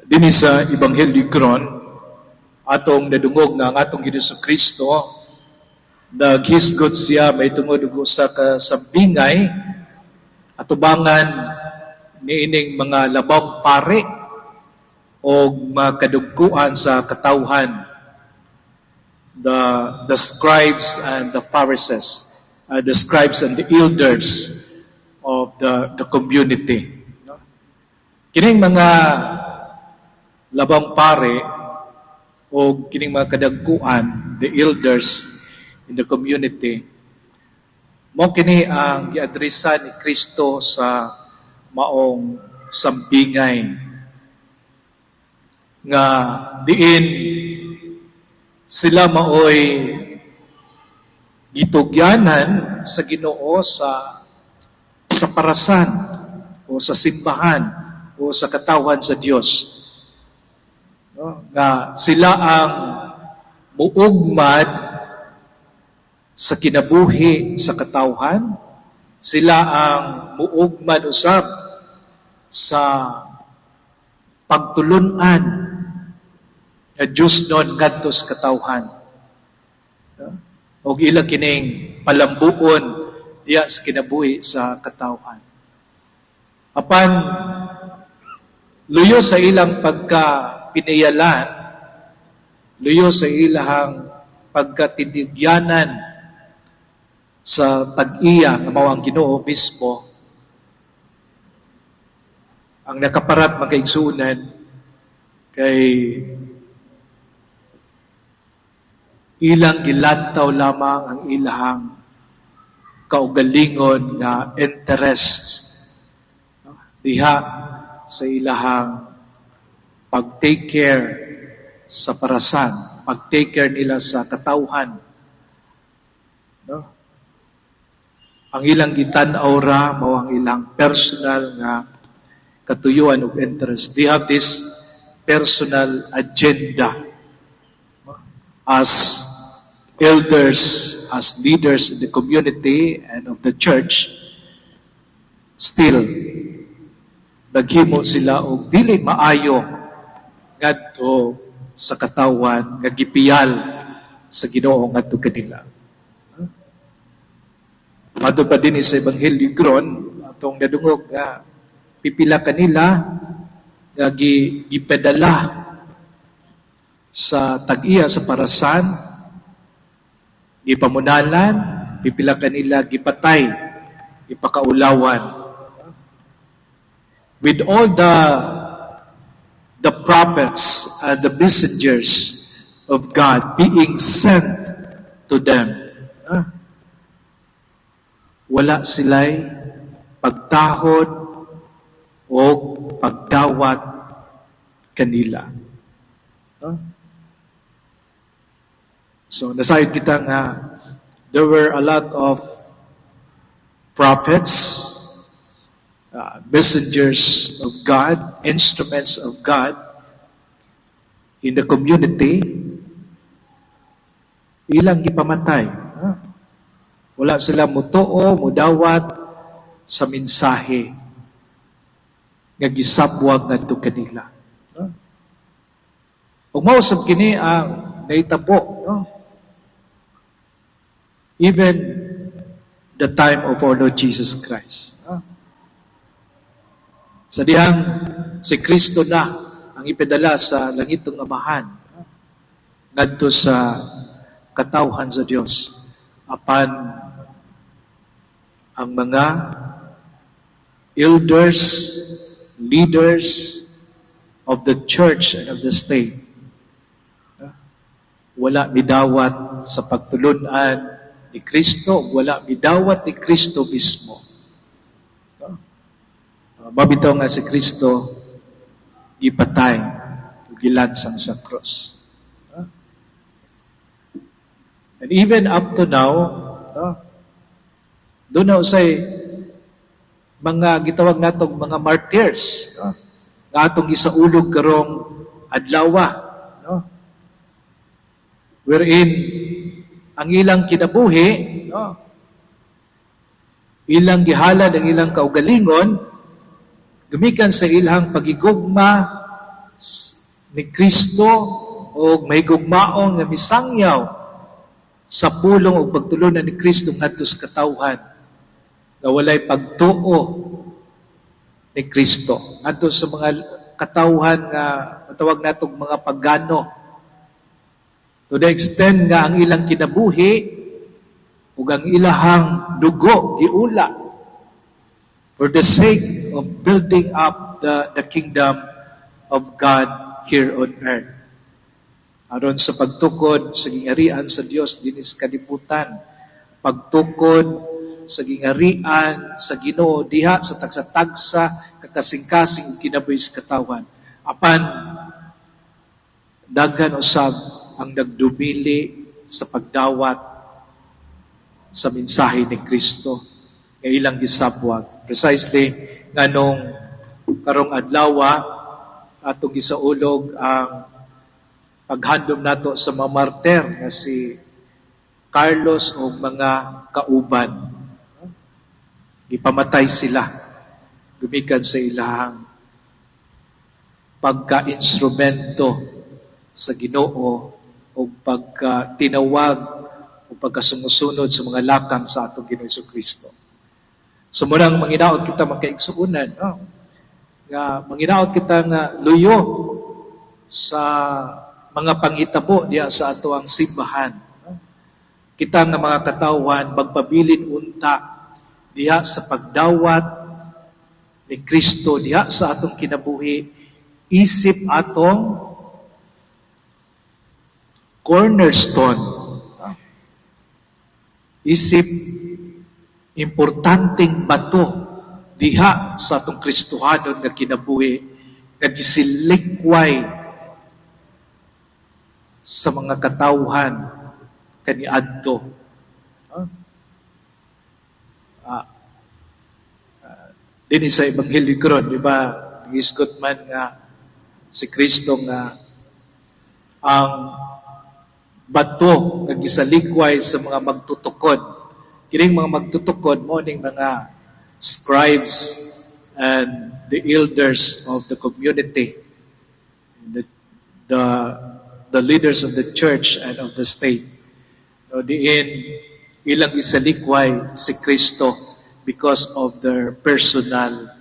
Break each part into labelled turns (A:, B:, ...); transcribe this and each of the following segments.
A: Dinhi sa Ebanghelyo karon atong nadungog na ang atong Kristo naghisgot siya may tungod og usa ka sabingay atubangan niining mga labang pare o makadugkuan sa katawhan, the scribes and the Pharisees, the scribes and the elders of the community. Kining mga labang pare o kining mga kadagkuan, the elders in the community, mo kini ang giadresa ni Kristo sa maong sambingay nga diin sila maoy gitugyanan sa Ginoo sa parasan o sa simbahan o sa katawan sa Dios. No? Nga sila ang muugmad sa kinabuhi sa katawhan, sila ang muugmad usab sa pagtulunan nga Diyos noon ngadto sa katawhan. No? O ila kining palambuon diya sa kinabuhi sa katawhan. Apan luyo sa ilang pagkapinayalan, luyo sa ilang pagkatindigyanan sa tag-iya nga mao ang Ginoo mismo, ang nakaparat makaigsunan kay ilang gilantaw lamang ang ilahang kaugalingon nga interests diha sa ilahang pag-take care sa parasan, pag-take care nila sa katawhan. No? Ang ilang gitan-aw ra mao ang ilang personal nga katuyuan ug interest. They have this personal agenda as elders, as leaders in the community and of the church. Still naghimo sila og dili maayo ngadto sa katawan nga gipiyal sa Ginoo ngadto kanila. Madto pa din sa Ebanghelyo karon atong nadungog nga pipila kanila nga gipadala sa tag-iya sa parasan, gipamunalan, pipila kanila gipatay, ipakaulawan. With all the prophets and the messengers of God being sent to them, wala sila'y pagtahod o pagdawat kanila. So, nasayod kita nga there were a lot of prophets, messengers of God, instruments of God in the community, ilang gipamatay. Wala sila mutuo, mudawat sa mensahe nga gisabwag ngadto kanila. Ug mao sab kini ang naitabo, even the time of our Lord Jesus Christ. Sa dihang si Kristo na ang ipadala sa langitong amahan ngadto sa katawhan sa Dios, apan ang mga elders, leaders of the church and of the state wala midawat sa pagtulunan ni Kristo, wala midawat ni Kristo mismo. Mabitaw nga si Kristo gipatay, gilansang sa cross. And even up to now, doon na usay mga gitawag natong mga martyrs, nga atong isaulog karong adlaw, wherein ang ilang kinabuhi, ilang gihalad ang ilang kaugalingon, gumikan sa ilang pagigugma ni Kristo o may gugmaon nga misangyaw sa pulong o pagtulunan ni Kristo ngadto sa katawhan nga walay pagtuo ni Kristo ngadto sa mga katawhan nga matawag natong mga pagano, to the extent nga ang ilang kinabuhi ug ang ilahang dugo giula for the sake of building up the kingdom of God here on earth. Aron sa pagtukod sa gingarian sa Dios dinis kalibutan, pagtukod sa gingarian sa Ginoo diha sa tagsa-tagsa kakasing-kasing kinabuhi sa katawan. Apan daghan usab ang nagdumili sa pagdawat sa mensahe ni Kristo nga ilang gisabwag. Precisely nganong karong adlaw atong gisaulog ang paghandom nato sa mga martir nga si Carlos o mga kauban. Gipamatay sila gumikan sa ilahang pagka-instrumento sa Ginoo o pagka-tinawag o pagkasumusunod sa mga lakang sa atong Ginoo Kristo. So murang manginaot kita makaigsuunan, nga manginaot kita nga luyo sa mga panghitabo diya sa ato ang simbahan. Kita nga mga katawhan magpabilin unta diya sa pagdawat ni Kristo diya sa atong kinabuhi, isip atong cornerstone. Isip importanteng bato diha sa atong Kristohanon nga kinabuhi nga gisilikway sa mga katawhan kaniadto. Din sa Ebanghelyo karon, di ba, gisgot man nga si Kristo nga ang bato nga gisalikway sa mga magtutukod. Kining mga magtutukod mo ning mga scribes and the elders of the community, the leaders of the church and of the state. No, diin ilang isalikway si Kristo because of their personal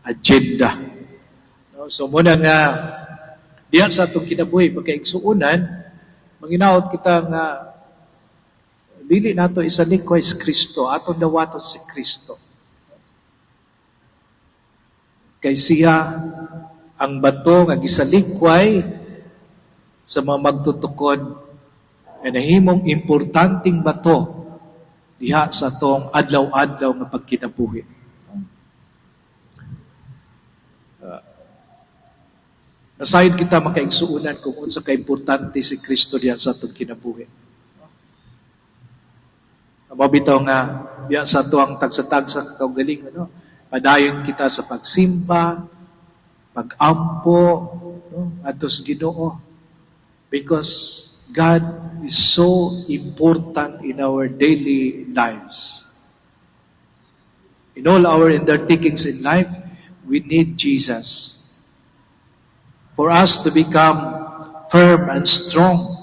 A: agenda. No, so muna nga diyan sa atong kinabuhi pagkaigsuunan, manginaot kita nga dili nato isalikway si Kristo, atong dawaton si Kristo. Kay siya ang bato nga gisalikway sa mga magtutukod ay nahimong importanteng bato diha sa atong adlaw-adlaw nga pagkinabuhi. Nasayod kita makaigsuunan kung unsa ka-importante si Kristo diha sa atong kinabuhi. Mabitaw nga diha sa atong tagsa-tagsa kaugaling, padayon kita sa pagsimba, pag-ampo, atos Ginoo. Because God is so important in our daily lives. In all our undertakings in life, we need Jesus. For us to become firm and strong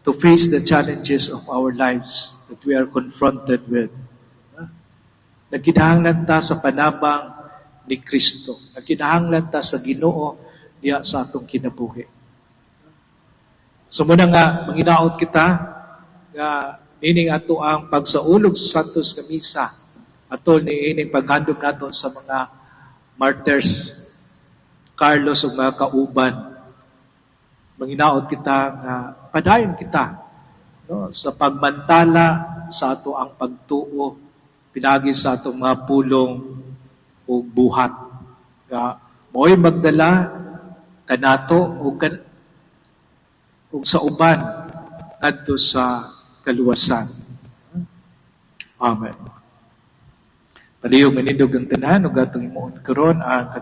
A: to face the challenges of our lives that we are confronted with. Nagkinahanglan ta sa panabang ni Kristo. Nagkinahanglan ta sa Ginoo diha sa atong kinabuhi. So muna nga, manginaot kita nga nining ato ang pagsaulog sa Santos nga Misa atol ni ining paghandom nato sa mga martyrs Carlos ug mga kauban. Manginaot kita nga padayon kita sa pagmantala sa ato ang pagtuo pinagi sa atong mga pulong o buhat. Mo'y magdala kanato o sa uban adto sa kaluwasan. Amen. Palihog manindog ang tanan ug atong imuon karon ang